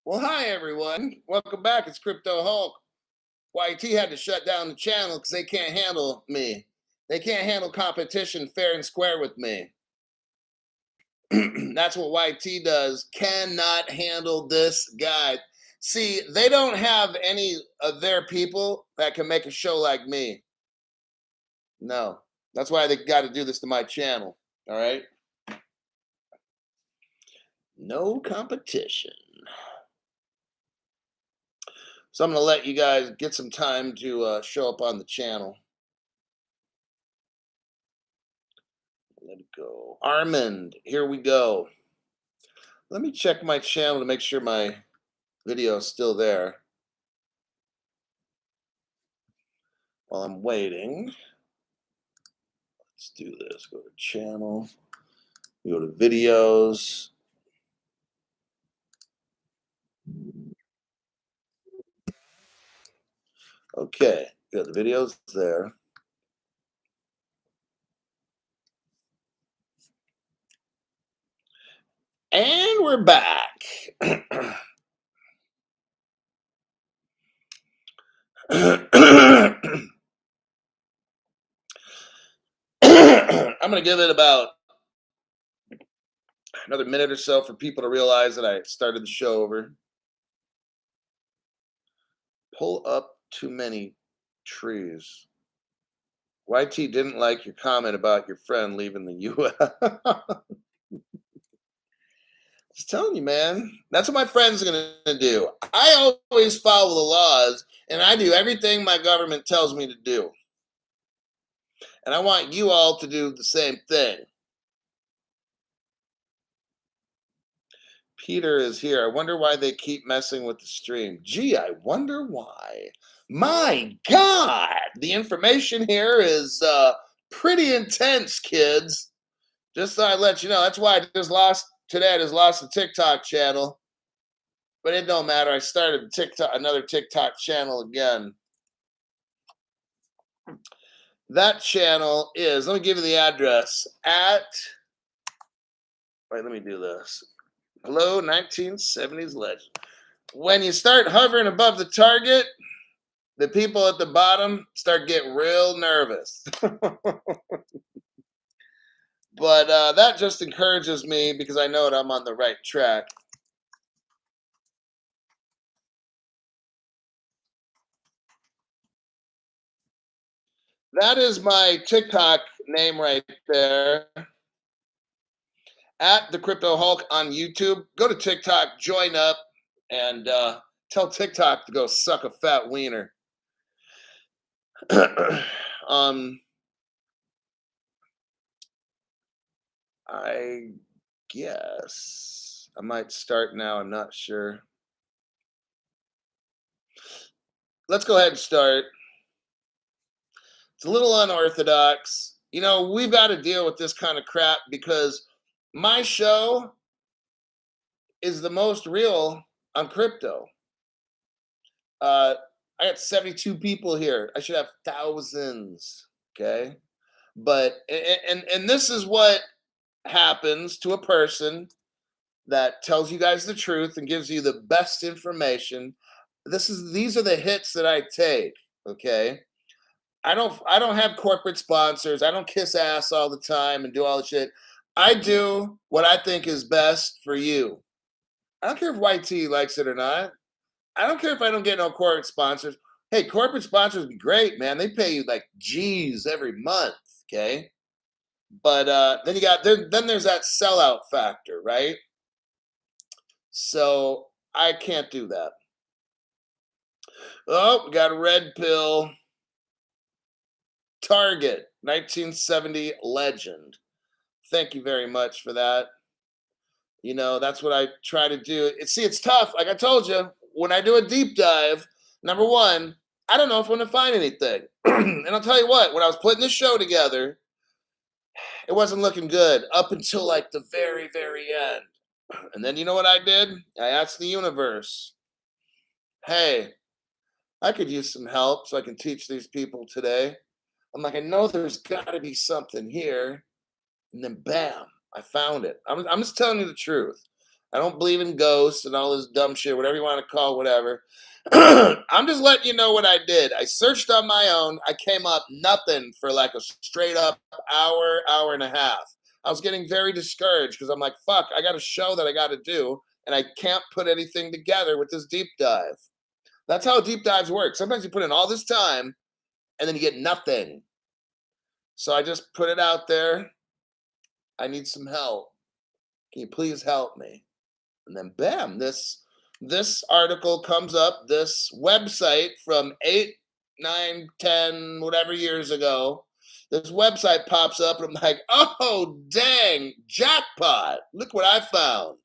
Well, hi everyone. Welcome back. It's Crypto Hulk. YT had to shut down the channel because they can't handle me. They can't handle competition fair and square with me. That's what YT does. Cannot handle this guy. See, they don't have any of their people that can make a show like me. No. That's why they got to do this to my channel. All right. No competition. So I'm going to let you guys get some time to show up on the channel. Let it go. Armand, here we go. Let me check my channel to make sure my video is still there. While I'm waiting, let's do this. Go to channel, go to videos. Okay, got the videos there. And we're back. I'm going to give it about another minute or so for people to realize that I started the show over. Pull up too many trees. YT didn't like your comment about your friend leaving the US. Just telling you, man. That's what my friends are gonna do. I always follow the laws, and I do everything my government tells me to do. And I want you all to do the same thing. Peter is here. I wonder why they keep messing with the stream. Gee, I wonder why. My God, the information here is pretty intense, kids. Just thought I'd let you know. That's why I just lost today. I just lost the TikTok channel. But it don't matter. I started another TikTok channel again. That channel is, let me give you the address wait, let me do this. Hello, 1970s legend. When you start hovering above the target, the people at the bottom start getting real nervous. But that just encourages me because I know that I'm on the right track. That is my TikTok name right there. At the Crypto Hulk on YouTube. Go to TikTok, join up, and tell TikTok to go suck a fat wiener. I guess I might start now. I'm not sure. Let's go ahead and start. It's a little unorthodox. You know, we've got to deal with this kind of crap because my show is the most real on crypto. I got 72 people here. I should have thousands. Okay. But and this is what happens to a person that tells you guys the truth and gives you the best information. These are the hits that I take. Okay. I don't have corporate sponsors. I don't kiss ass all the time and do all the shit. I do what I think is best for you. I don't care if YT likes it or not. I don't care if I don't get no corporate sponsors. Hey, corporate sponsors be great, man. They pay you like G's every month. Okay. But then then there's that sellout factor, right? So I can't do that. Oh, we got a red pill. Target, 1970 legend. Thank you very much for that. You know, that's what I try to do. See, it's tough. Like I told you, when I do a deep dive, number one, I don't know if I'm going to find anything. And I'll tell you what, when I was putting this show together, it wasn't looking good up until like the very, very end. And then you know what I did? I asked the universe, hey, I could use some help so I can teach these people today. I'm like, I know there's got to be something here. And then bam, I found it. I'm just telling you the truth. I don't believe in ghosts and all this dumb shit, whatever you want to call whatever. I'm just letting you know what I did. I searched on my own. I came up nothing for like a straight up hour and a half. I was getting very discouraged because I'm like, fuck, I got a show that I got to do, and I can't put anything together with this deep dive. That's how deep dives work. Sometimes you put in all this time and then you get nothing. So I just put it out there. I need some help. Can you please help me? And then bam, this article comes up, this website from 8, 9, 10, whatever years ago. This website pops up and I'm like, oh dang, jackpot. Look what I found.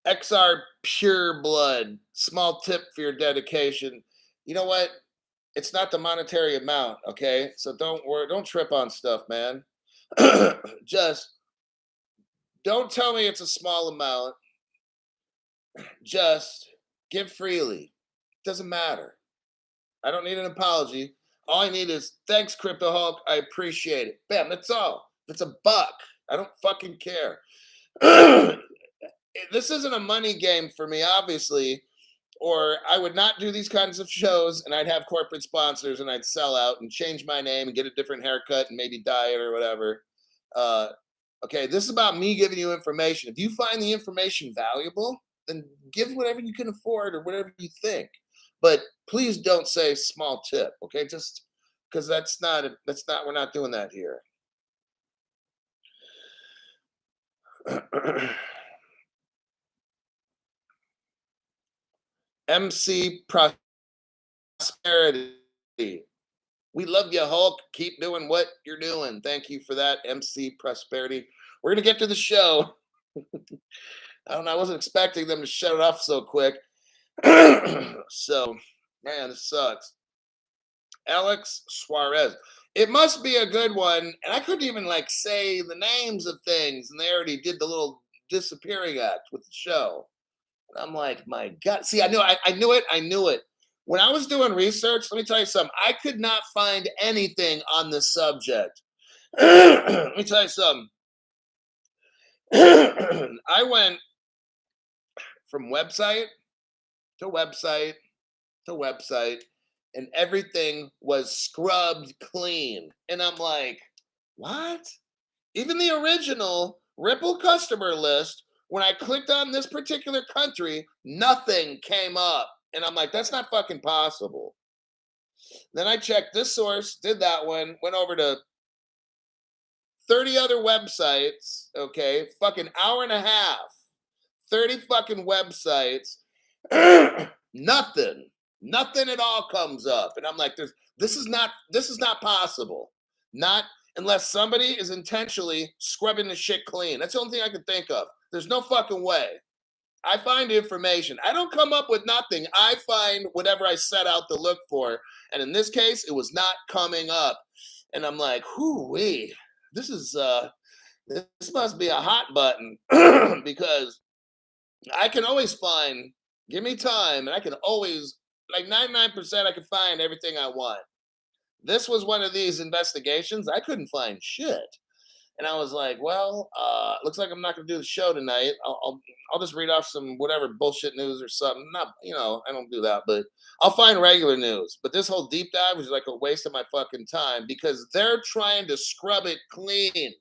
XR Pure Blood, small tip for your dedication. You know what? It's not the monetary amount, okay? So don't worry, don't trip on stuff, man. Just don't tell me it's a small amount. Just give freely. Doesn't matter. I don't need an apology. All I need is thanks, Crypto Hulk. I appreciate it. Bam, that's all. If it's a buck, I don't fucking care. This isn't a money game for me, obviously, or I would not do these kinds of shows and I'd have corporate sponsors and I'd sell out and change my name and get a different haircut and maybe diet or whatever. Okay, this is about me giving you information. If you find the information valuable, then give whatever you can afford or whatever you think. But please don't say small tip, okay? Just because we're not doing that here. MC Prosperity. We love you, Hulk. Keep doing what you're doing. Thank you for that, MC Prosperity. We're going to get to the show. I don't know. I wasn't expecting them to shut it off so quick. So, man, this sucks. Alex Suarez. It must be a good one. And I couldn't even like say the names of things. And they already did the little disappearing act with the show. And I'm like, my God. See, I knew it. I knew it. When I was doing research, let me tell you something. I could not find anything on this subject. Let me tell you something. I went from website to website to website, and everything was scrubbed clean. And I'm like, what? Even the original Ripple customer list, when I clicked on this particular country, nothing came up. And I'm like, that's not fucking possible. Then I checked this source, did that one, went over to 30 other websites, okay, fucking hour and a half, 30 fucking websites, nothing at all comes up. And I'm like, this is not possible. Not unless somebody is intentionally scrubbing the shit clean. That's the only thing I can think of. There's no fucking way. I find information. I don't come up with nothing. I find whatever I set out to look for. And in this case, it was not coming up. And I'm like, whoo-wee. This must be a hot button because I can always find, give me time, and I can always, like 99%, I can find everything I want. This was one of these investigations. I couldn't find shit. And I was like, well, looks like I'm not going to do the show tonight. I'll just read off some whatever bullshit news or something. Not, I don't do that, but I'll find regular news. But this whole deep dive was like a waste of my fucking time because they're trying to scrub it clean.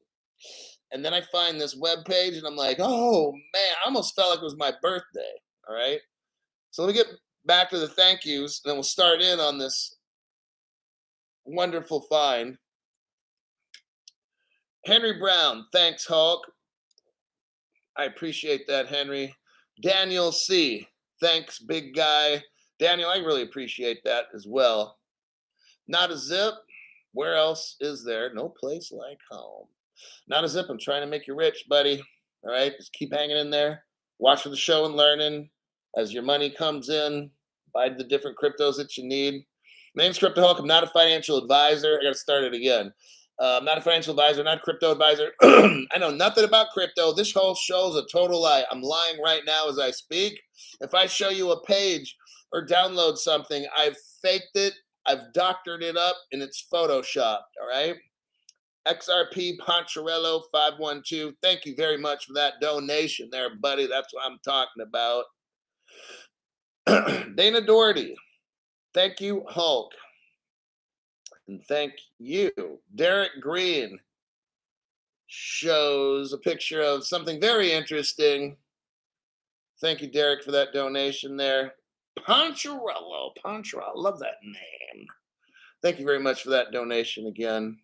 And then I find this web page and I'm like, oh man, I almost felt like it was my birthday. All right. So let me get back to the thank yous, and then we'll start in on this wonderful find. Henry Brown, thanks, Hulk. I appreciate that, Henry. Daniel C, thanks, big guy. Daniel, I really appreciate that as well. Not a zip. Where else is there? No place like home. Not a zip. I'm trying to make you rich, buddy. All right, just keep hanging in there. Watching the show and learning as your money comes in. Buy the different cryptos that you need. My name's Crypto Hulk. I'm not a financial advisor. I got to start it again. I'm not a financial advisor, not a crypto advisor. I know nothing about crypto. This whole show is a total lie. I'm lying right now as I speak. If I show you a page or download something, I've faked it, I've doctored it up, and it's photoshopped, all right? XRP Poncherello 512. Thank you very much for that donation there, buddy. That's what I'm talking about. Dana Doherty. Thank you, Hulk. And thank you. Derek Green shows a picture of something very interesting. Thank you, Derek, for that donation there. Poncherello. Poncherello. I love that name. Thank you very much for that donation again.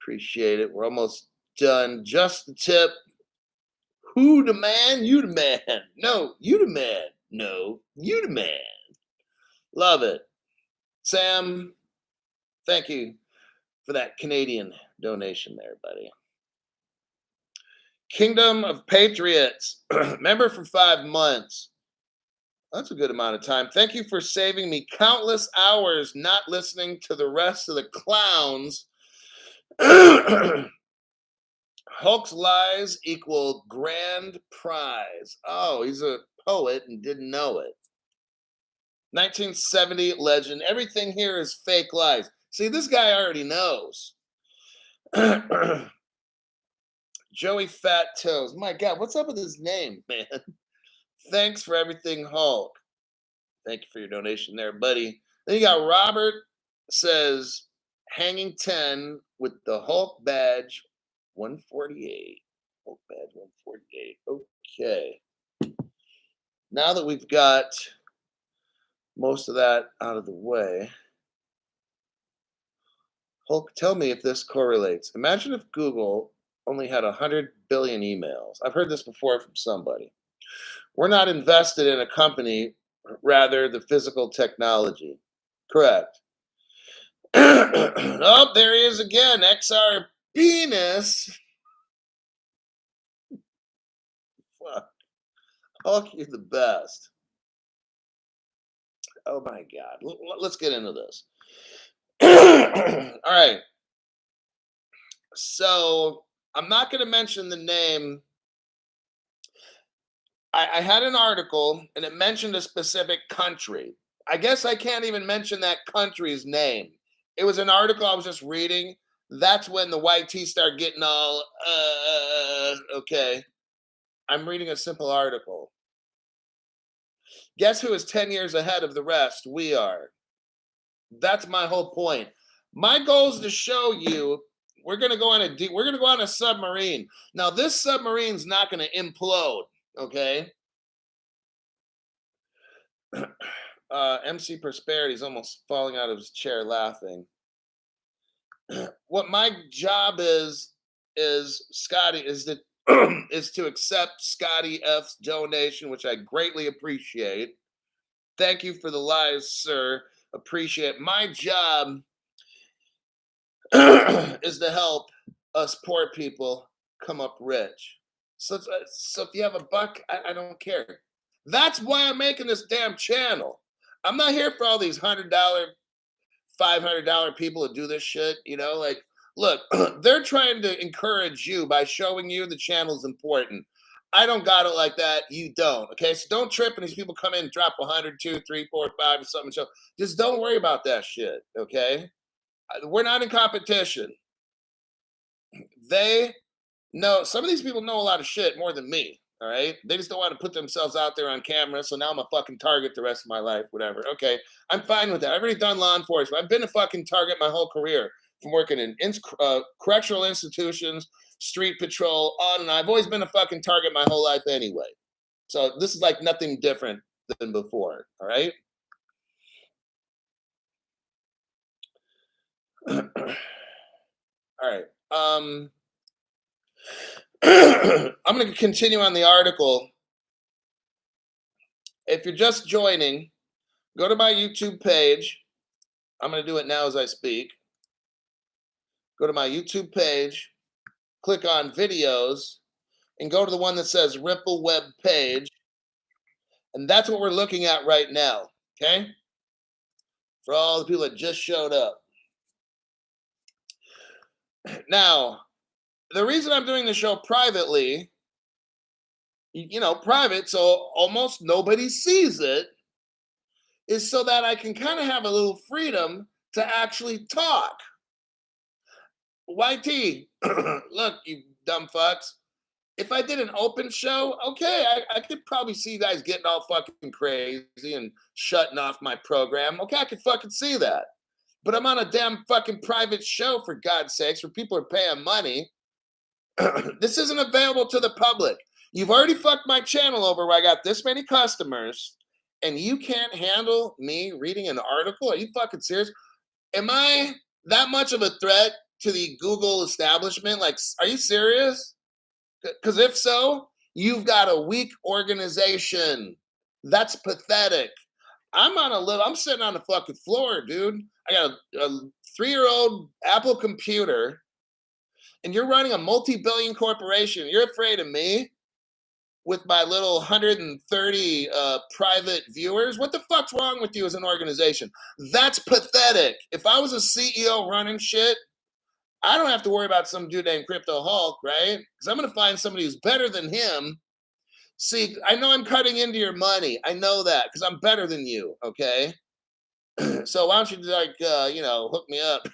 Appreciate it. We're almost done. Just the tip. Who the man? You the man. No, you the man. No, you the man. Love it. Sam, thank you for that Canadian donation there, buddy. Kingdom of Patriots, member for 5 months. That's a good amount of time. Thank you for saving me countless hours not listening to the rest of the clowns. Hulk's lies equal grand prize. Oh, he's a poet and didn't know it. 1970 legend. Everything here is fake lies. See, this guy already knows. Joey Fat Toes. My God, what's up with his name, man? Thanks for everything, Hulk. Thank you for your donation there, buddy. Then you got Robert says, hanging 10 with the Hulk badge 148. Hulk badge 148. Okay. Now that we've got most of that out of the way, Hulk, tell me if this correlates. Imagine if Google only had 100 billion emails. I've heard this before from somebody. We're not invested in a company, rather the physical technology. Correct. Oh, there he is again. XR penis. Fuck. Hulk, you're the best. Oh my God. Let's get into this. All right. So I'm not going to mention the name. I had an article and it mentioned a specific country. I guess I can't even mention that country's name. It was an article I was just reading. That's when the white tea started getting all, okay. I'm reading a simple article. Guess who is 10 years ahead of the rest? We are. That's my whole point. My goal is to show you we're going to go on a submarine. Now this submarine's not going to implode, okay? MC Prosperity is almost falling out of his chair laughing. What my job is Scotty is to is to accept Scotty F's donation, which I greatly appreciate. Thank you for the lies, sir. Appreciate it. My job is to help us poor people come up rich. So if you have a buck, I don't care. That's why I'm making this damn channel. I'm not here for all these $100, $500 people to do this shit. You know, like, look, they're trying to encourage you by showing you the channel's important. I don't got it like that. You don't. Okay, so don't trip when these people come in and drop 100, 2, 3, 4, 5, or something. So just don't worry about that shit. Okay, we're not in competition. They know, some of these people know a lot of shit more than me. All right, they just don't want to put themselves out there on camera. So now I'm a fucking target the rest of my life. Whatever. Okay, I'm fine with that. I've already done law enforcement. I've been a fucking target my whole career, from working in correctional institutions, street patrol, on and on. I've always been a fucking target my whole life anyway. So this is like nothing different than before. All right. All right. I'm going to continue on the article. If you're just joining, go to my YouTube page. I'm going to do it now as I speak. Go to my YouTube page, click on videos, and go to the one that says Ripple Web page. And that's what we're looking at right now. Okay? For all the people that just showed up. Now, the reason I'm doing the show privately, private, so almost nobody sees it, is so that I can kind of have a little freedom to actually talk. YT, look, you dumb fucks. If I did an open show, okay, I could probably see you guys getting all fucking crazy and shutting off my program. Okay, I could fucking see that. But I'm on a damn fucking private show, for God's sakes, where people are paying money. This isn't available to the public. You've already fucked my channel over where I got this many customers, and you can't handle me reading an article? Are you fucking serious? Am I that much of a threat to the Google establishment? Like, are you serious? Because if so, you've got a weak organization. That's pathetic. I'm sitting on the fucking floor, dude. I got a 3-year-old Apple computer, and you're running a multi-billion corporation. You're afraid of me with my little 130 private viewers? What the fuck's wrong with you as an organization? That's pathetic. If I was a CEO running shit, I don't have to worry about some dude named Crypto Hulk, right? Because I'm going to find somebody who's better than him. See, I know I'm cutting into your money. I know that because I'm better than you, okay? So why don't you hook me up?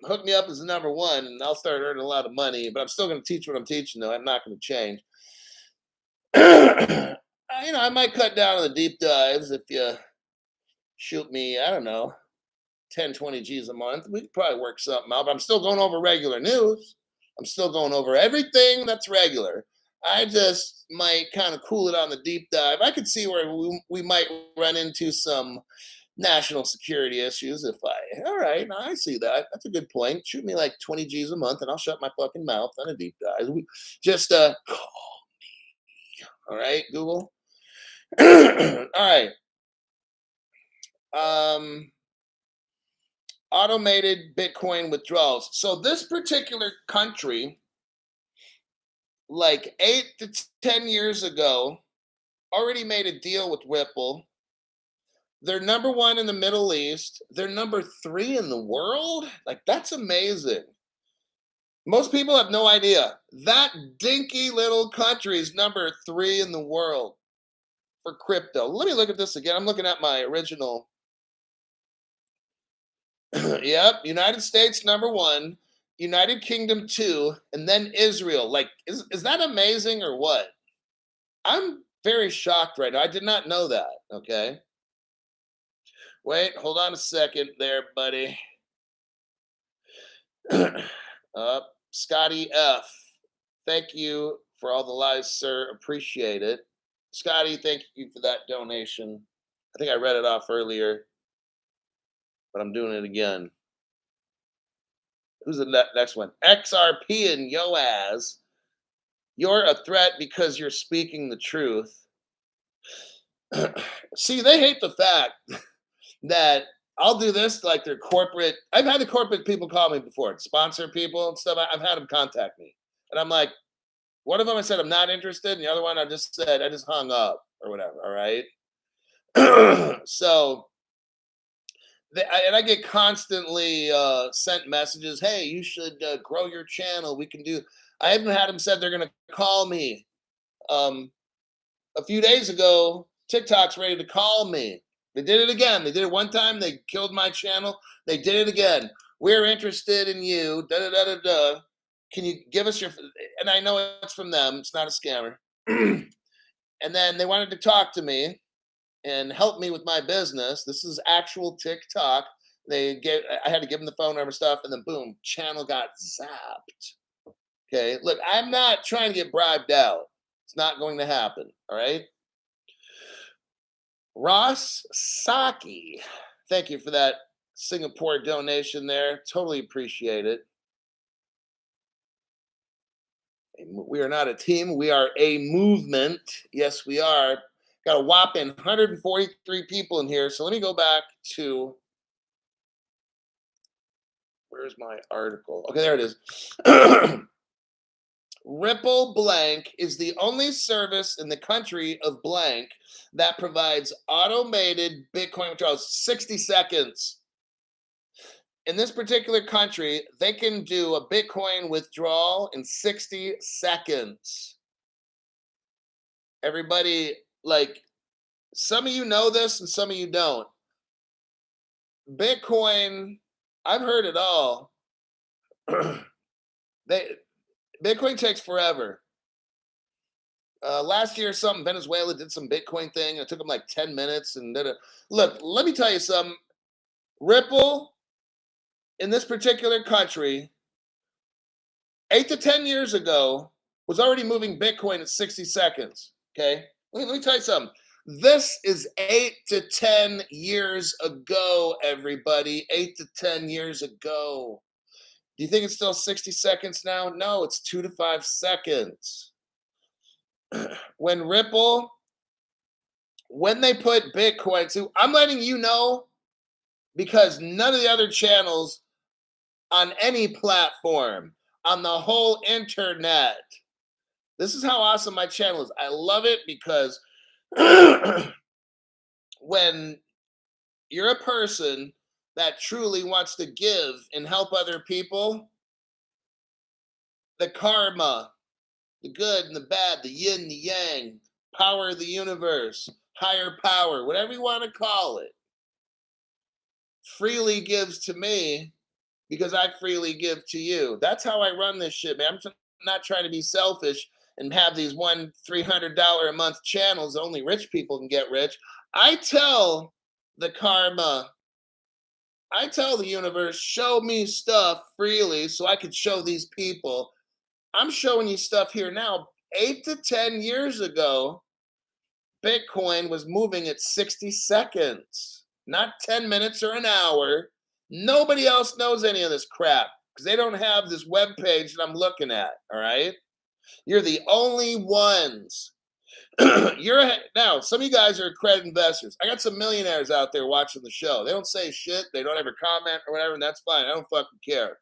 Hook me up as the number one, and I'll start earning a lot of money. But I'm still going to teach what I'm teaching, though. I'm not going to change. I might cut down on the deep dives if you shoot me, I don't know, 10, 20 G's a month. We could probably work something out. But I'm still going over regular news. I'm still going over everything that's regular. I just might kind of cool it on the deep dive. I could see where we might run into some national security issues all right, I see that. That's a good point. Shoot me like 20 G's a month and I'll shut my fucking mouth on a deep dive. Just call me. All right, Google. All right. Automated Bitcoin withdrawals. So this particular country, like 8 to 10 years ago, already made a deal with Ripple. They're number one in the Middle East. They're number 3 in the world. Like, that's amazing. Most people have no idea. That dinky little country is number 3 in the world for crypto. Let me look at this again. I'm looking at my original. Yep, United States number 1, United Kingdom 2, and then Israel. Like, is that amazing or what? I'm very shocked right now. I did not know that. Okay. Wait, hold on a second there, buddy. Scotty F. Thank you for all the lives, sir. Appreciate it. Scotty, thank you for that donation. I think I read it off earlier, but I'm doing it again. Who's the next one? XRP and Yoaz. You're a threat because you're speaking the truth. See, they hate the fact that I'll do this like they're corporate. I've had the corporate people call me before, sponsor people and stuff. I've had them contact me. And I'm like, one of them I said I'm not interested, and the other one I just said I just hung up or whatever. All right. So and I get constantly sent messages. Hey, you should grow your channel. We can do. I even had them said they're going to call me. A few days ago, TikTok's ready to call me. They did it again. They did it one time. They killed my channel. They did it again. We're interested in you. Da da da da da. Can you give us your? And I know it's from them. It's not a scammer. And then they wanted to talk to me and help me with my business. This is actual TikTok. I had to give them the phone number stuff, and then boom, channel got zapped. Okay, look, I'm not trying to get bribed out. It's not going to happen. All right. Ross Saki, thank you for that Singapore donation there. Totally appreciate it. We are not a team. We are a movement. Yes, we are. Got a whopping 143 people in here. So let me go back to, where's my article? Okay, there it is. Ripple blank is the only service in the country of blank that provides automated Bitcoin withdrawals 60 seconds. In this particular country, they can do a Bitcoin withdrawal in 60 seconds. Everybody, like, some of you know this and some of you don't. Bitcoin I've heard it all. they Bitcoin takes forever. Last year, something Venezuela did some Bitcoin thing. It took them like 10 minutes. And look, let me tell you something. Ripple in this particular country, 8 to 10 years ago, was already moving Bitcoin at 60 seconds. Okay, let me tell you something. This is 8 to 10 years ago, everybody. 8 to 10 years ago. Do you think it's still 60 seconds now? No, it's 2 to 5 seconds. When Ripple, when they put Bitcoin, so I'm letting you know because none of the other channels on any platform, on the whole internet, this is how awesome my channel is. I love it because when you're a person that truly wants to give and help other people, the karma, the good and the bad, the yin, the yang, power of the universe, higher power, whatever you want to call it, freely gives to me because I freely give to you. That's how I run this shit, man. I'm not trying to be selfish and have these $300 a month channels that only rich people can get rich. I tell the karma, I tell the universe, show me stuff freely so I could show these people. I'm showing you stuff here now. 8 to 10 years ago, Bitcoin was moving at 60 seconds, not 10 minutes or an hour. Nobody else knows any of this crap because they don't have this web page that I'm looking at. All right. You're the only ones. Now, some of you guys are accredited investors. I got some millionaires out there watching the show. They don't say shit. They don't ever comment or whatever, and that's fine. I don't fucking care.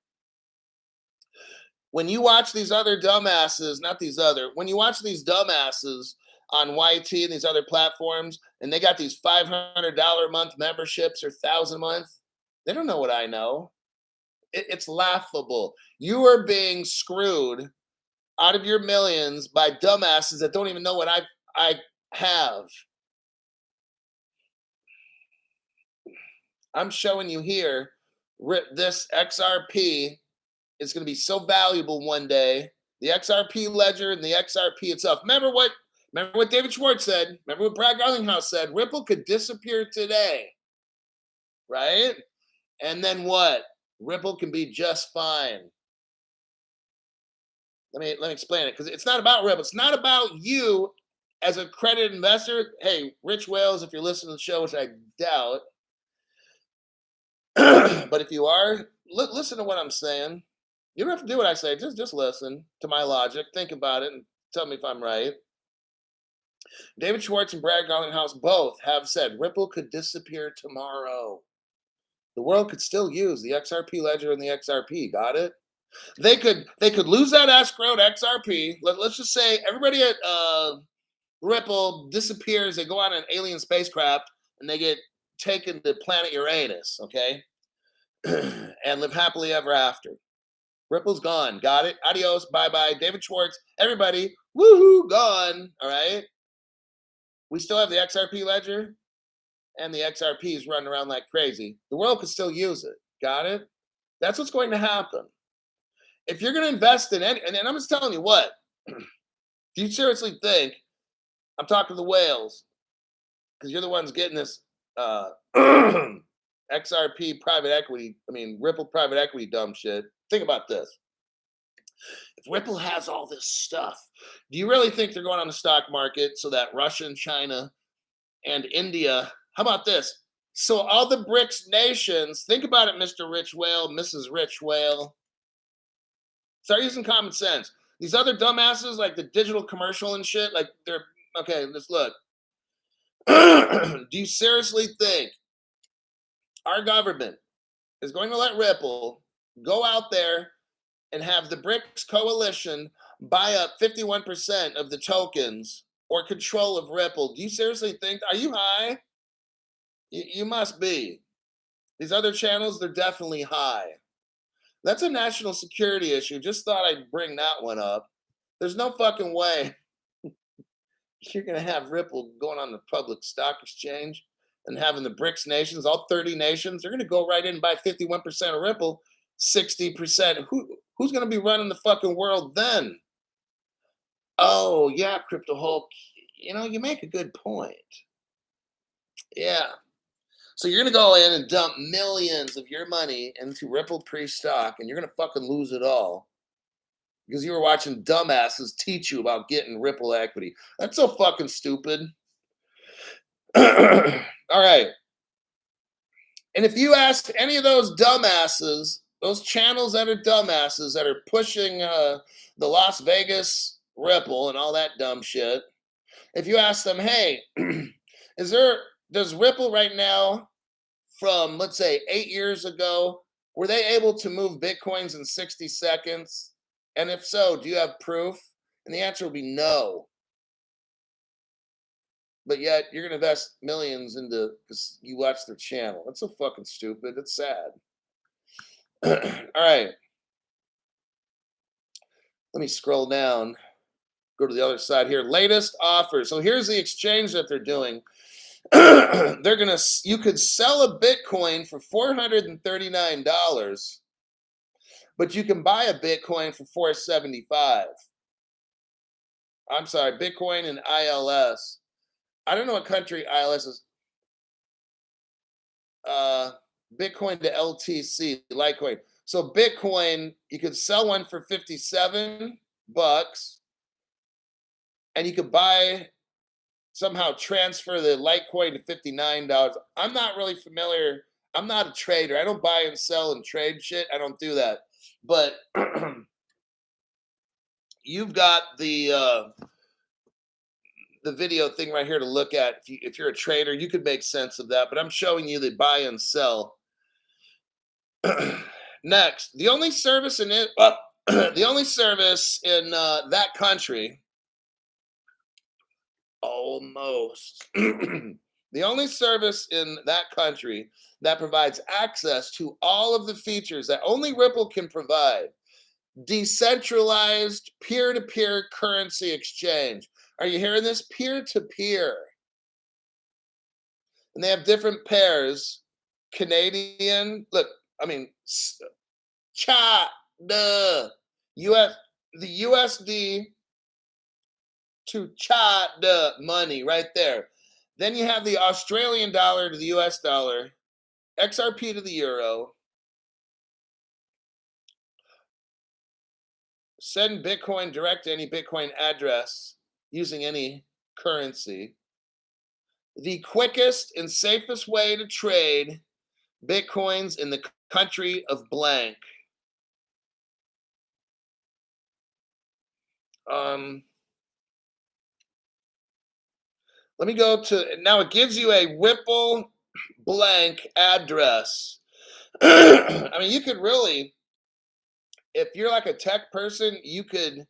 When you watch these other dumbasses, when you watch these dumbasses on YT and these other platforms, and they got these $500 a month memberships or 1,000 a month, they don't know what I know. It's laughable. You are being screwed out of your millions by dumbasses that don't even know what I have. I'm showing you here, this XRP is going to be so valuable one day. The XRP ledger and the XRP itself. Remember what David Schwartz said? Remember what Brad Garlinghouse said? Ripple could disappear today, right? And then what? Ripple can be just fine. Let me explain it because it's not about Ripple. It's not about you as a accredited investor. Hey, Rich Wales, if you're listening to the show, which I doubt, but if you are, listen to what I'm saying. You don't have to do what I say. Just listen to my logic. Think about it and tell me if I'm right. David Schwartz and Brad Garlinghouse both have said Ripple could disappear tomorrow. The world could still use the XRP ledger and the XRP. Got it? They could lose that escrowed XRP. Let's just say everybody at Ripple disappears. They go on an alien spacecraft and they get taken to planet Uranus. Okay, and live happily ever after. Ripple's gone. Got it? Adios. Bye-bye. David Schwartz. Everybody. Woohoo. Gone. All right. We still have the XRP ledger and the XRP is running around like crazy. The world could still use it. Got it? That's what's going to happen. If you're going to invest in any, and I'm just telling you what, do you seriously think, I'm talking to the whales, because you're the ones getting this XRP private equity, Ripple private equity dumb shit. Think about this. If Ripple has all this stuff, do you really think they're going on the stock market so that Russia and China and India, how about this? So all the Brics nations, think about it, Mr. Rich Whale, Mrs. Rich Whale. Start using common sense. These other dumbasses, like the digital commercial and shit, like they're, okay, let's look. Do you seriously think our government is going to let Ripple go out there and have the Brics coalition buy up 51% of the tokens or control of Ripple? Do you seriously think, are you high? You must be. These other channels, they're definitely high. That's a national security issue. Just thought I'd bring that one up. There's no fucking way you're going to have Ripple going on the public stock exchange and having the Brics nations, all 30 nations, they're going to go right in and buy 51% of Ripple, 60%. Who's going to be running the fucking world then? Oh, yeah, Crypto Hulk. You make a good point. Yeah. So you're going to go in and dump millions of your money into Ripple pre-stock, and you're going to fucking lose it all because you were watching dumbasses teach you about getting Ripple equity. That's so fucking stupid. All right. And if you ask any of those dumbasses, those channels that are dumbasses that are pushing the Las Vegas Ripple and all that dumb shit, if you ask them, hey, does Ripple right now from, let's say, 8 years ago, were they able to move Bitcoins in 60 seconds? And if so, do you have proof? And the answer will be no. But yet you're going to invest millions into because you watch their channel. That's so fucking stupid. It's sad. All right. Let me scroll down. Go to the other side here. Latest offer. So here's the exchange that they're doing. You could sell a Bitcoin for $439, but you can buy a Bitcoin for $475. I'm sorry, Bitcoin and ILS. I don't know what country ILS is. Bitcoin to LTC, Litecoin. So Bitcoin, you could sell one for $57, and you could somehow transfer the Litecoin to $59. I'm not really familiar. I'm not a trader. I don't buy and sell and trade shit. I don't do that. But you've got the video thing right here to look at. If you're a trader, you could make sense of that. But I'm showing you the buy and sell. Next, the only service in that country, almost. The only service in that country that provides access to all of the features that only Ripple can provide: decentralized peer-to-peer currency exchange. Are you hearing this? Peer-to-peer. And they have different pairs. Canadian, look, the USD to the money right there. Then you have the Australian dollar to the US dollar, XRP to the euro. Send Bitcoin direct to any Bitcoin address using any currency. The quickest and safest way to trade Bitcoins in the country of blank. Let me go to, now it gives you a Ripple blank address. You could really, if you're like a tech person, you could,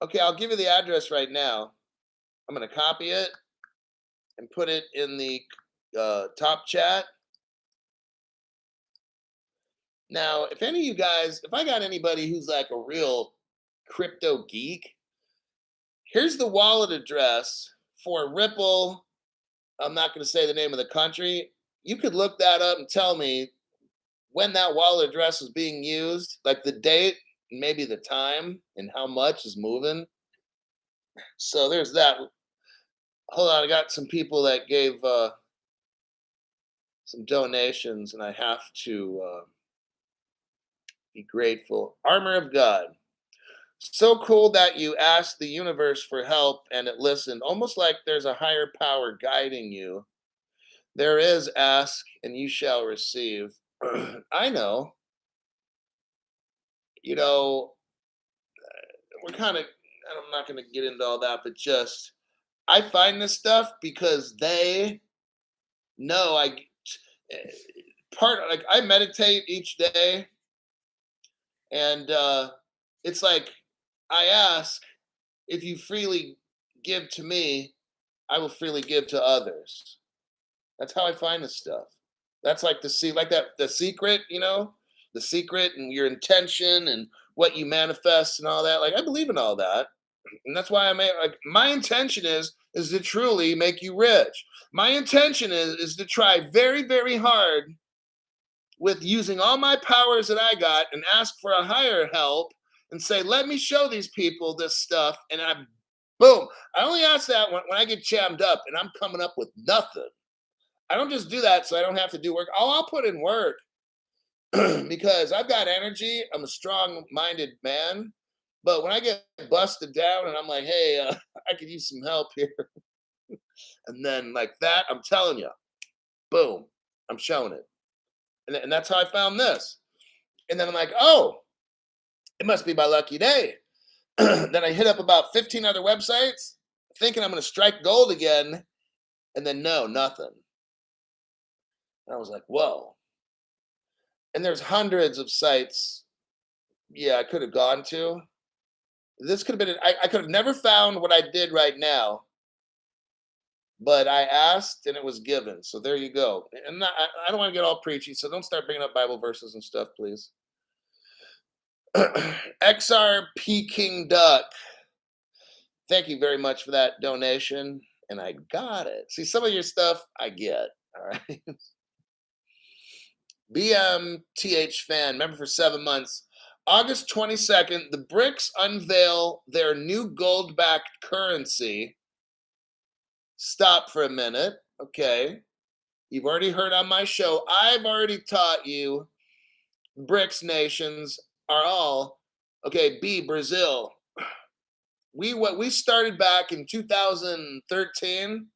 okay, I'll give you the address right now. I'm going to copy it and put it in the top chat. Now, if any of you guys, if I got anybody who's like a real crypto geek, here's the wallet address for Ripple. I'm not going to say the name of the country. You could look that up and tell me when that wallet address is being used, like the date, maybe the time, and how much is moving. So there's that. Hold on, I got some people that gave some donations, and I have to be grateful. Armor of God. So cool that you asked the universe for help and it listened, almost like there's a higher power guiding you. There is, ask and you shall receive. I know. We're kind of, I'm not going to get into all that, but just, I find this stuff because they know I meditate each day, and it's like I ask, if you freely give to me, I will freely give to others. That's how I find this stuff. That's like the secret, the secret and your intention and what you manifest and all that. Like, I believe in all that. And that's why my intention is is to truly make you rich. My intention is to try very, very hard with using all my powers that I got and ask for a higher help and say, let me show these people this stuff. And I'm boom. I only ask that when I get jammed up and I'm coming up with nothing. I don't just do that so I don't have to do work. Oh, I'll put in work because I've got energy. I'm a strong minded man. But when I get busted down and I'm like, hey, I could use some help here. And then, like that, I'm telling you, boom, I'm showing it. And that's how I found this. And then I'm like, oh, it must be my lucky day. Then I hit up about 15 other websites thinking I'm going to strike gold again. And then, no, nothing. And I was like, whoa. And there's hundreds of sites, yeah, I could have gone to. This could have been, I could have never found what I did right now, but I asked and it was given. So there you go. And I don't want to get all preachy, so don't start bringing up Bible verses and stuff, please. XRP King Duck. Thank you very much for that donation. And I got it. See, some of your stuff I get. All right. BMTH fan, member for 7 months. August 22nd, the Brics unveil their new gold-backed currency. Stop for a minute. Okay. You've already heard on my show. I've already taught you Brics nations are all, okay, Brazil. We started back in 2013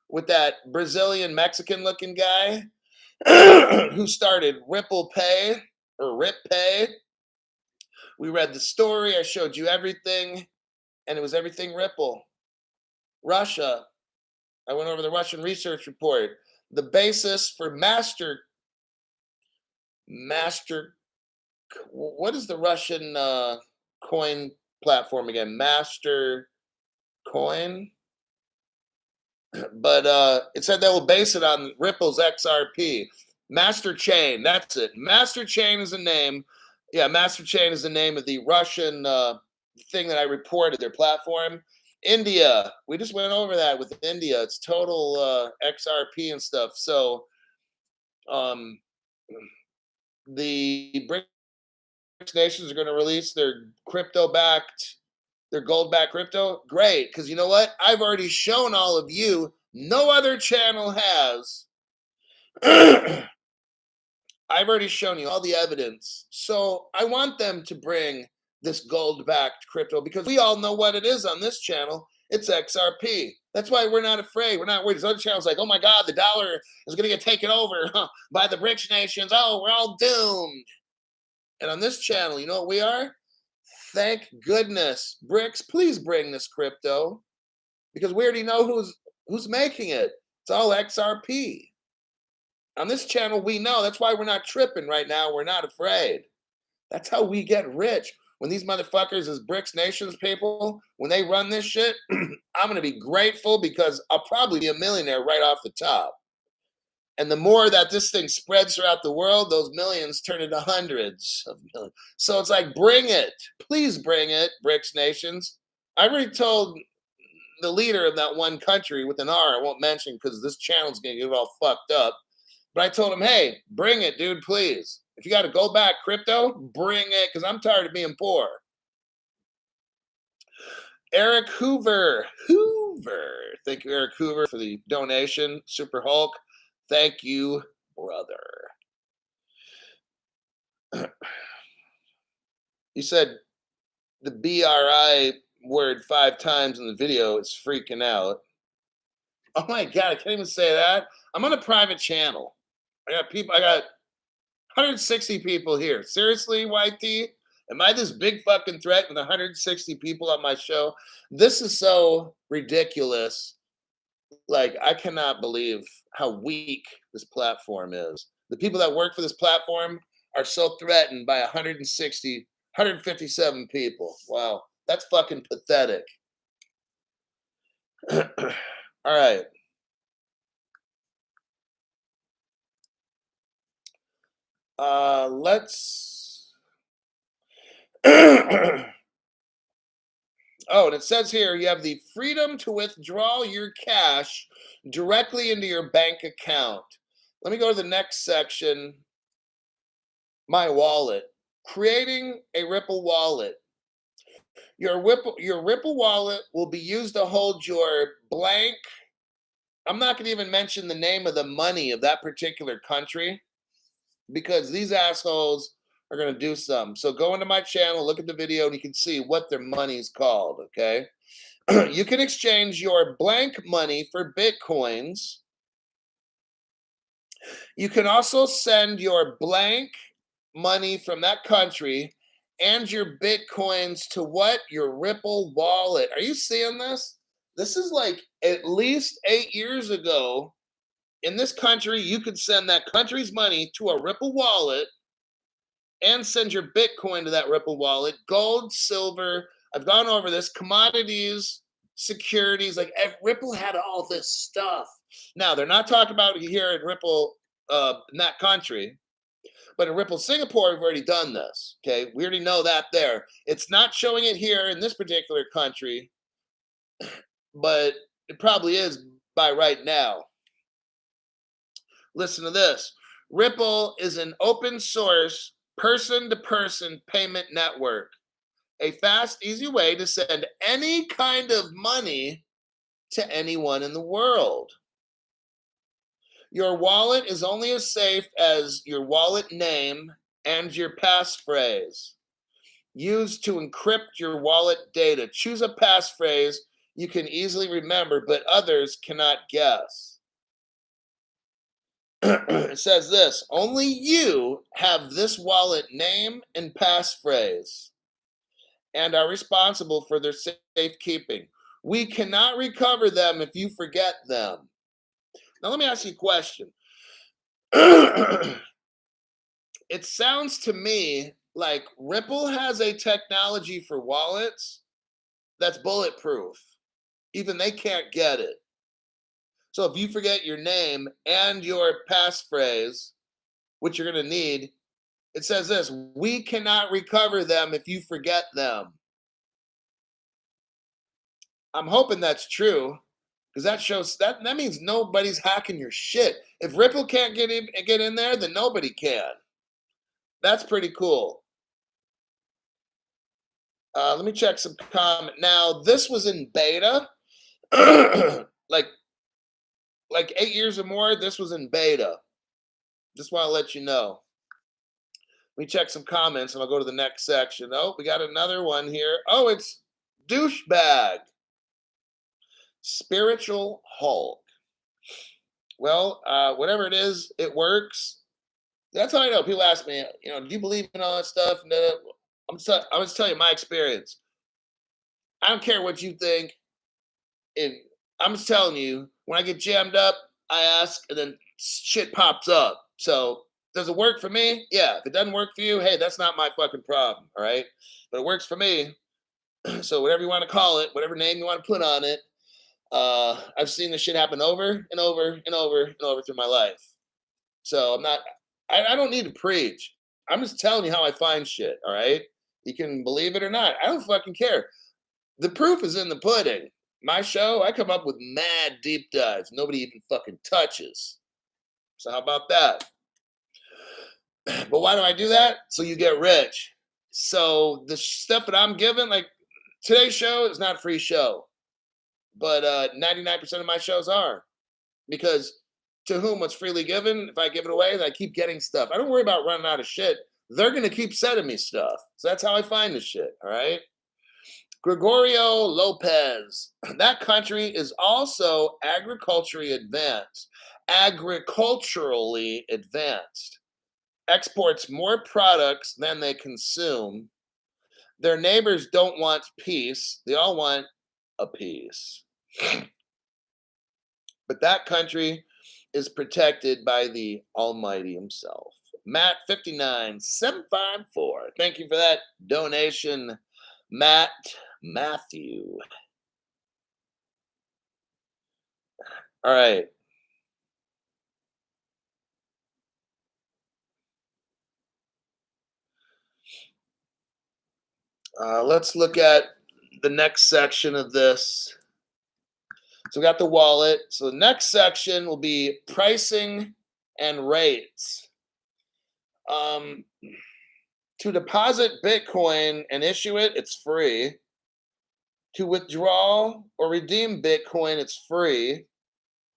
with that Brazilian Mexican looking guy who started Ripple Pay or Rip Pay. We read the story. I showed you everything, and it was everything Ripple. Russia. I went over the Russian research report. The basis for master. What is the Russian coin platform again? Master Coin. But it said they will base it on Ripple's XRP. Master Chain, that's it. Master Chain is the name. Yeah, Master Chain is the name of the Russian thing that I reported, their platform. India, we just went over that with India. It's total XRP and stuff. So the Brics nations are going to release their crypto-backed, their gold-backed crypto. Great, because you know what? I've already shown all of you. No other channel has. I've already shown you all the evidence. So I want them to bring this gold-backed crypto because we all know what it is on this channel. It's XRP. That's why we're not afraid. We're not worried. There's other channels like, oh my God, the dollar is going to get taken over by the Brics nations. Oh, we're all doomed. And on this channel, you know what we are? Thank goodness. Brics, please bring this crypto because we already know who's making it. It's all XRP. On this channel, we know. That's why we're not tripping right now. We're not afraid. That's how we get rich. When these motherfuckers as Brics Nations people, when they run this shit, I'm going to be grateful because I'll probably be a millionaire right off the top. And the more that this thing spreads throughout the world, those millions turn into hundreds of millions. So it's like, bring it. Please bring it, Brics Nations. I already told the leader of that one country with an R, I won't mention because this channel's going to get all fucked up. But I told him, hey, bring it, dude, please. If you got to go back crypto, bring it, because I'm tired of being poor. Eric Hoover. Thank you, Eric Hoover, for the donation. Super Hulk. Thank you, brother. You said the BRI word 5 times in the video. It's freaking out. Oh my God, I can't even say that. I'm on a private channel. I got 160 people here. Seriously, YT? Am I this big fucking threat with 160 people on my show? This is so ridiculous. Like, I cannot believe how weak this platform is. The people that work for this platform are so threatened by 157 people. Wow, that's fucking pathetic. All right. Let's Oh, and it says here you have the freedom to withdraw your cash directly into your bank account. Let me go to the next section, my wallet. Creating a Ripple wallet. Your Ripple wallet will be used to hold your blank. I'm not going to even mention the name of the money of that particular country because these assholes are going to do some. So go into my channel, look at the video, and you can see what their money is called. Okay. You can exchange your blank money for Bitcoins. You can also send your blank money from that country and your Bitcoins to what? Your Ripple wallet. Are you seeing this? This is like at least 8 years ago. In this country, you could send that country's money to a Ripple wallet and send your Bitcoin to that Ripple wallet. Gold, silver. I've gone over this. Commodities, securities. Like Ripple had all this stuff. Now they're not talking about it here in Ripple, in that country, but in Ripple Singapore, we've already done this. Okay, we already know that there. It's not showing it here in this particular country, but it probably is by right now. Listen to this. Ripple is an open source, person to person payment network, a fast, easy way to send any kind of money to anyone in the world. Your wallet is only as safe as your wallet name and your passphrase. Used to encrypt your wallet data. Choose a passphrase you can easily remember, but others cannot guess. It says this, only you have this wallet name and passphrase and are responsible for their safekeeping. We cannot recover them if you forget them. Now, let me ask you a question. It sounds to me like Ripple has a technology for wallets that's bulletproof. Even they can't get it. So if you forget your name and your passphrase, which you're going to need, it says this, we cannot recover them if you forget them. I'm hoping that's true because that shows that means nobody's hacking your shit. If Ripple can't get in there, then nobody can. That's pretty cool. Let me check some comment. Now, this was in beta. like 8 years or more, this was in beta. Just want to let you know. Let me check some comments and I'll go to the next section. Oh, we got another one here. Oh, it's douchebag. Spiritual Hulk. Well, whatever it is, it works. That's how I know. People ask me, do you believe in all that stuff? No, I'm just telling you my experience. I don't care what you think. And I'm just telling you, when I get jammed up, I ask, and then shit pops up. So, does it work for me? Yeah. If it doesn't work for you, hey, that's not my fucking problem. All right. But it works for me. So, whatever you want to call it, whatever name you want to put on it, I've seen this shit happen over and over and over and over through my life. So, I don't need to preach. I'm just telling you how I find shit. All right. You can believe it or not. I don't fucking care. The proof is in the pudding. My show, I come up with mad deep dives. Nobody even fucking touches. So how about that? But why do I do that? So you get rich. So the stuff that I'm giving, like today's show is not a free show, but 99% of my shows are, because to whom what's freely given, if I give it away, then I keep getting stuff. I don't worry about running out of shit. They're going to keep sending me stuff. So that's how I find the shit. All right. Gregorio Lopez. That country is also agriculturally advanced. Agriculturally advanced. Exports more products than they consume. Their neighbors don't want peace. They all want a peace. But that country is protected by the Almighty himself. Matt 59754. Thank you for that donation, Matthew. All right. Let's look at the next section of this. So we got the wallet. So the next section will be pricing and rates. To deposit Bitcoin and issue it, it's free. To withdraw or redeem Bitcoin, it's free.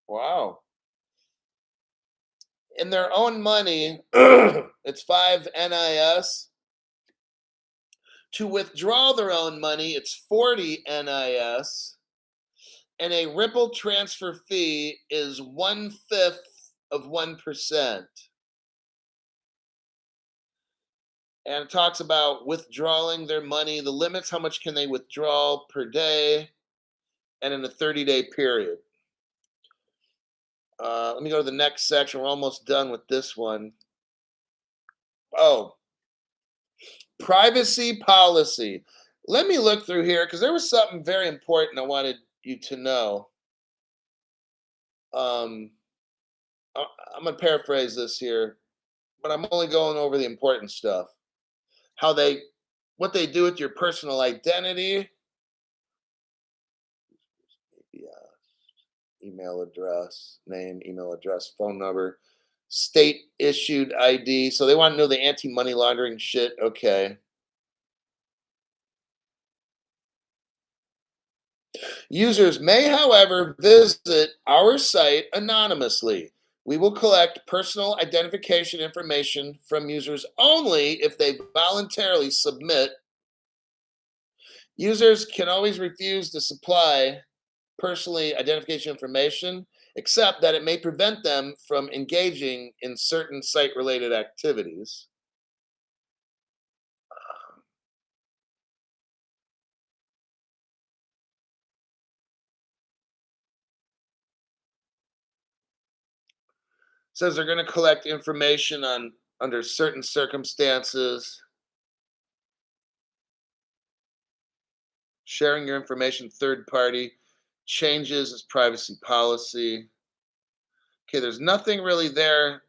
Wow. In their own money, it's 5 NIS. To withdraw their own money, it's 40 NIS. And a Ripple transfer fee is 1/5 of 1%. And it talks about withdrawing their money, the limits, how much can they withdraw per day, and in a 30-day period. Let me go to the next section. We're almost done with this one. Oh, privacy policy. Let me look through here because there was something very important I wanted you to know. Um, I'm going to paraphrase this here, but I'm only going over the important stuff. What they do with your personal identity, email address, name, email address, phone number, state issued ID. So they want to know the anti-money laundering shit. Okay. Users may, however, visit our site anonymously. We will collect personal identification information from users only if they voluntarily submit. Users can always refuse to supply personally identification information, except that it may prevent them from engaging in certain site-related activities. Says they're going to collect information on under certain circumstances. Sharing your information third party changes its privacy policy. Okay, there's nothing really there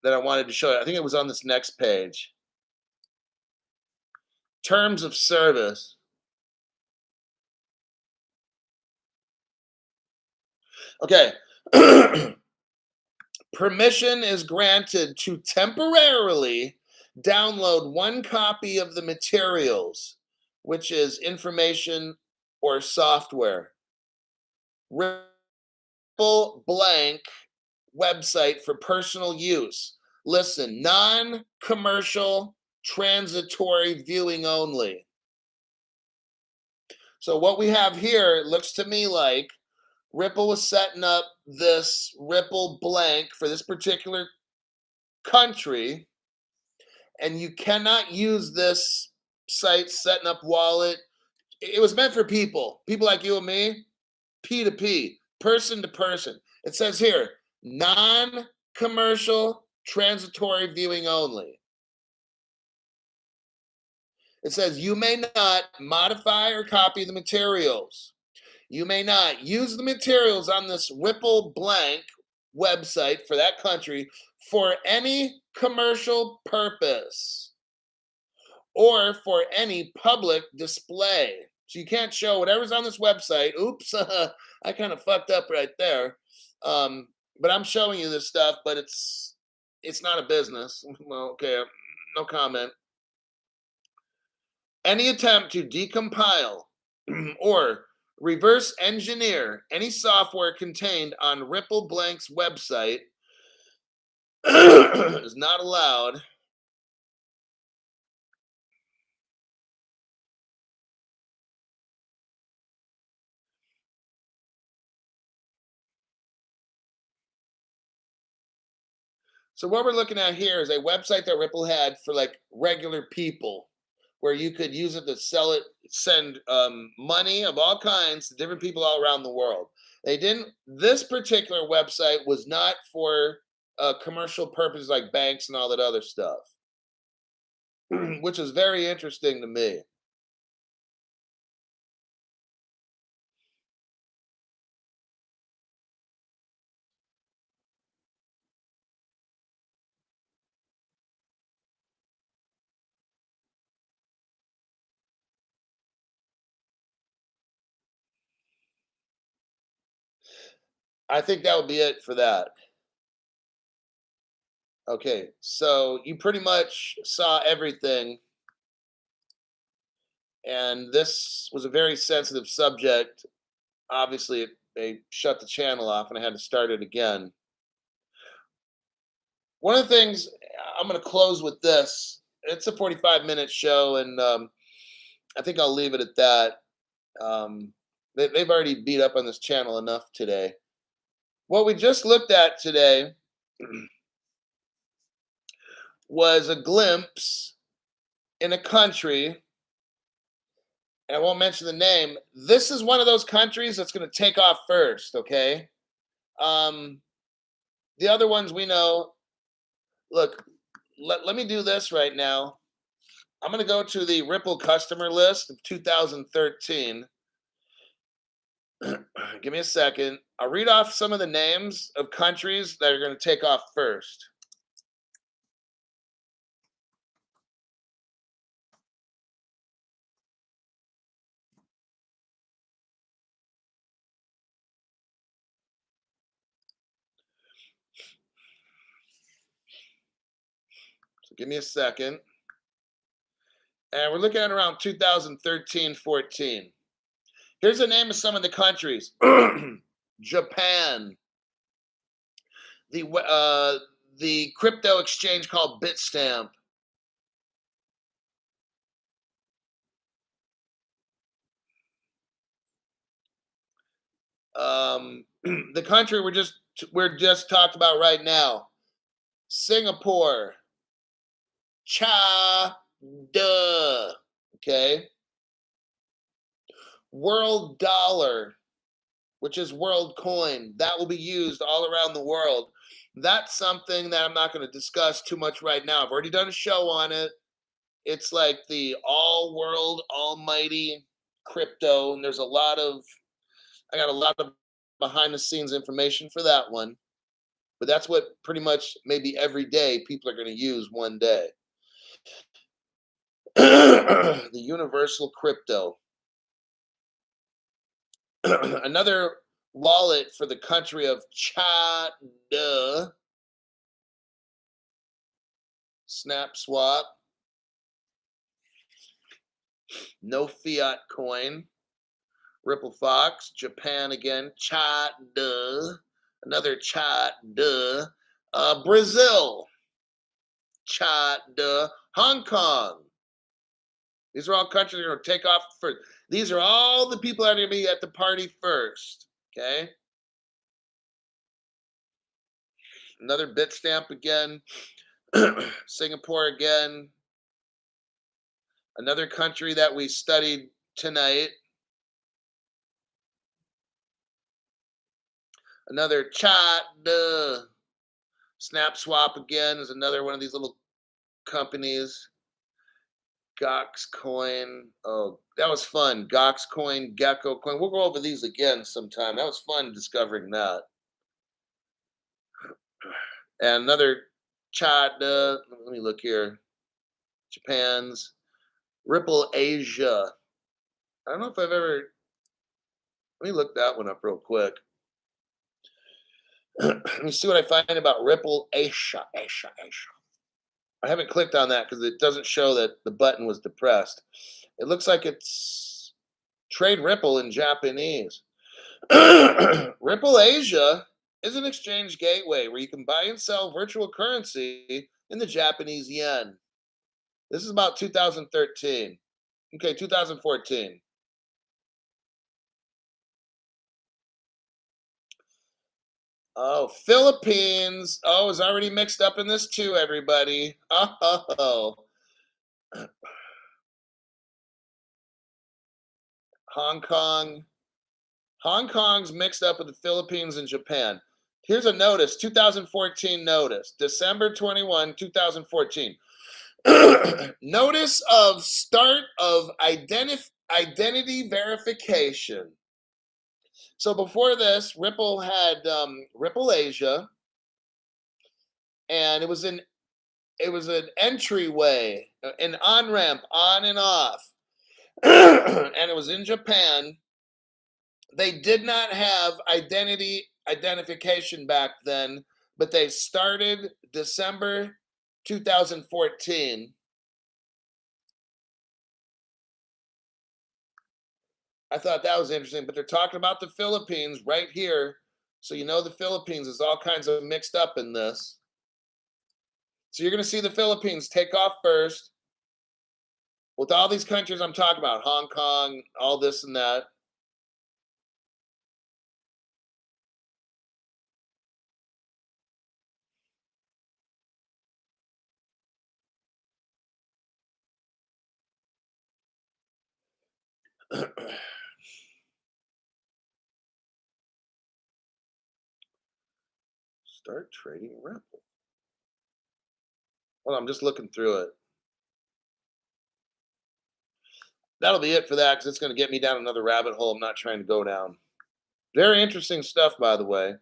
that I wanted to show you. I think it was on this next page. Terms of service. Okay. Permission is granted to temporarily download one copy of the materials, which is information or software. Ripple blank website for personal use. Listen, non-commercial, transitory viewing only. So what we have here, it looks to me like Ripple was setting up this Ripple blank for this particular country, and you cannot use this site setting up wallet. It was meant for people like you and me, P2P, person to person. It says here, non-commercial, transitory viewing only. It says you may not modify or copy the materials. You may not use the materials on this Ripple blank website for that country for any commercial purpose or for any public display. So you can't show whatever's on this website. Oops, I kind of fucked up right there. But I'm showing you this stuff, but it's not a business. Well, okay, no comment. Any attempt to decompile or reverse engineer any software contained on Ripple Blank's website is not allowed. So what we're looking at here is a website that Ripple had for like regular people, where you could use it to sell it, send money of all kinds to different people all around the world. They didn't. This particular website was not for commercial purposes like banks and all that other stuff, which is very interesting to me. I think that would be it for that. Okay, so you pretty much saw everything, and this was a very sensitive subject. Obviously, they shut the channel off, and I had to start it again. One of the things I'm going to close with this. It's a 45-minute show, and I think I'll leave it at that. They've already beat up on this channel enough today. What we just looked at today was a glimpse in a country, and I won't mention the name. This is one of those countries that's going to take off first, okay? Um, the other ones we know, look, let me do this right now. I'm going to go to the Ripple customer list of 2013. Give me a second. I'll read off some of the names of countries that are going to take off first. So give me a second. And we're looking at around 2013, 14. Here's the name of some of the countries. Japan. The crypto exchange called Bitstamp. The country we're just talked about right now. Singapore. Cha duh. Okay. World dollar, which is world coin. That will be used all around the world. That's something that I'm not going to discuss too much right now. I've already done a show on it. It's like the all world, almighty crypto. And I got a lot of behind the scenes information for that one. But that's what pretty much maybe every day people are going to use one day. The universal crypto. Another wallet for the country of China. Snap swap. No fiat coin. Ripple Fox. Japan again. China. Another China. Brazil. China. Hong Kong. These are all countries that are going to take off first. These are all the people that are going to be at the party first. Okay. Another Bitstamp again. Singapore again. Another country that we studied tonight. Another China. Snap Swap again is another one of these little companies. Gox Coin. Oh, that was fun. Gox Coin, Gecko Coin. We'll go over these again sometime. That was fun discovering that. And another China. Let me look here. Japan's Ripple Asia. I don't know if I've ever. Let me look that one up real quick. Let me see what I find about Ripple Asia. I haven't clicked on that because it doesn't show that the button was depressed. It looks like it's Trade Ripple in Japanese. Ripple Asia is an exchange gateway where you can buy and sell virtual currency in the Japanese yen. This is about 2013. Okay, 2014. Oh, Philippines. Oh, is already mixed up in this too, everybody. Oh, Hong Kong. Hong Kong's mixed up with the Philippines and Japan. Here's a notice, 2014 notice, December 21, 2014. Notice of start of identity verification. So before this, Ripple had Ripple Asia, and it was an entryway, an on ramp, on and off, and it was in Japan. They did not have identification back then, but they started December 2014. I thought that was interesting, but they're talking about the Philippines right here. So you know the Philippines is all kinds of mixed up in this. So you're going to see the Philippines take off first with all these countries I'm talking about, Hong Kong, all this and that. Start trading Ripple. Well, I'm just looking through it. That'll be it for that because it's going to get me down another rabbit hole I'm not trying to go down. Very interesting stuff, by the way.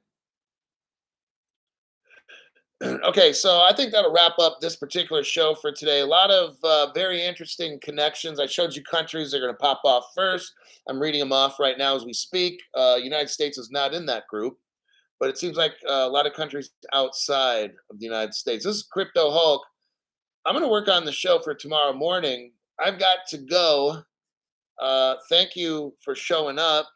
Okay, so I think that'll wrap up this particular show for today. A lot of very interesting connections. I showed you countries that are going to pop off first. I'm reading them off right now as we speak. United States is not in that group, but it seems like a lot of countries outside of the United States. This is Crypto Hulk. I'm going to work on the show for tomorrow morning. I've got to go. Thank you for showing up.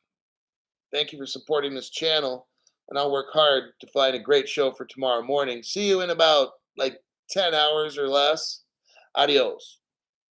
Thank you for supporting this channel. And I'll work hard to find a great show for tomorrow morning. See you in about like 10 hours or less. Adios.